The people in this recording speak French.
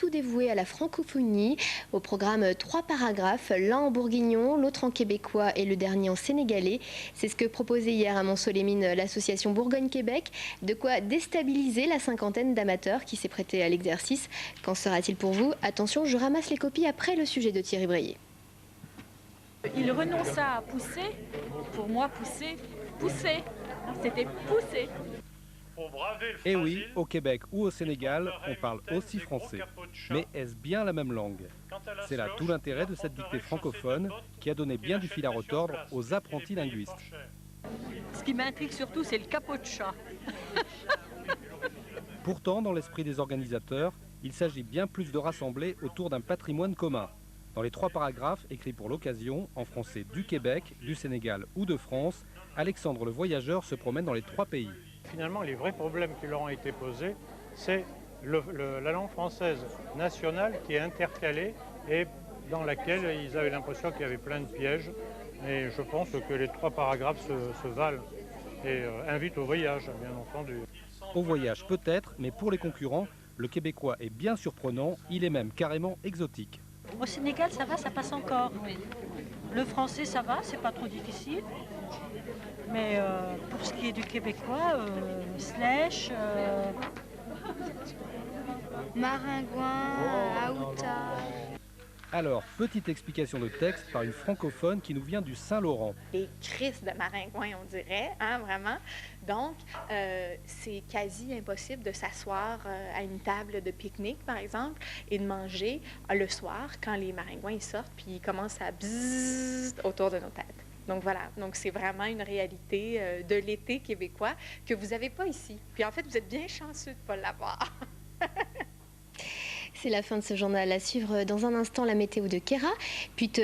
tout dévoué à la francophonie. Au programme, 3 paragraphes, l'un en bourguignon, l'autre en québécois et le dernier en sénégalais. C'est ce que proposait hier à Mont-Solémine l'association Bourgogne-Québec. De quoi déstabiliser la cinquantaine d'amateurs qui s'est prêté à l'exercice. Qu'en sera-t-il pour vous? Attention, je ramasse les copies après le sujet de Thierry Breillet. Il renonça à pousser. Pour moi, pousser. C'était pousser. Et oui, au Québec ou au Sénégal, on parle aussi français. Mais est-ce bien la même langue? C'est là tout l'intérêt de cette dictée francophone qui a donné bien du fil à retordre aux apprentis linguistes. Ce qui m'intrigue surtout, c'est le capot de chat. Pourtant, dans l'esprit des organisateurs, il s'agit bien plus de rassembler autour d'un patrimoine commun. Dans les 3 paragraphes écrits pour l'occasion, en français du Québec, du Sénégal ou de France, Alexandre le Voyageur se promène dans les 3 pays. Finalement, les vrais problèmes qui leur ont été posés, c'est la langue française nationale qui est intercalée et dans laquelle ils avaient l'impression qu'il y avait plein de pièges. Et je pense que les 3 paragraphes se valent et invitent au voyage, bien entendu. Au voyage peut-être, mais pour les concurrents, le québécois est bien surprenant, il est même carrément exotique. Au Sénégal, ça va, ça passe encore. Le français, ça va, c'est pas trop difficile. Mais pour ce qui est du québécois, slèche, maringouin, aouta. Alors, petite explication de texte par une francophone qui nous vient du Saint-Laurent. Des crises de maringouin, on dirait, hein, vraiment. Donc, c'est quasi impossible de s'asseoir à une table de pique-nique, par exemple, et de manger le soir quand les maringouins ils sortent puis ils commencent à bzzz autour de nos têtes. Donc voilà, donc c'est vraiment une réalité de l'été québécois que vous n'avez pas ici. Puis en fait, vous êtes bien chanceux de ne pas l'avoir. C'est la fin de ce journal. À suivre dans un instant la météo de Kéra, puis tout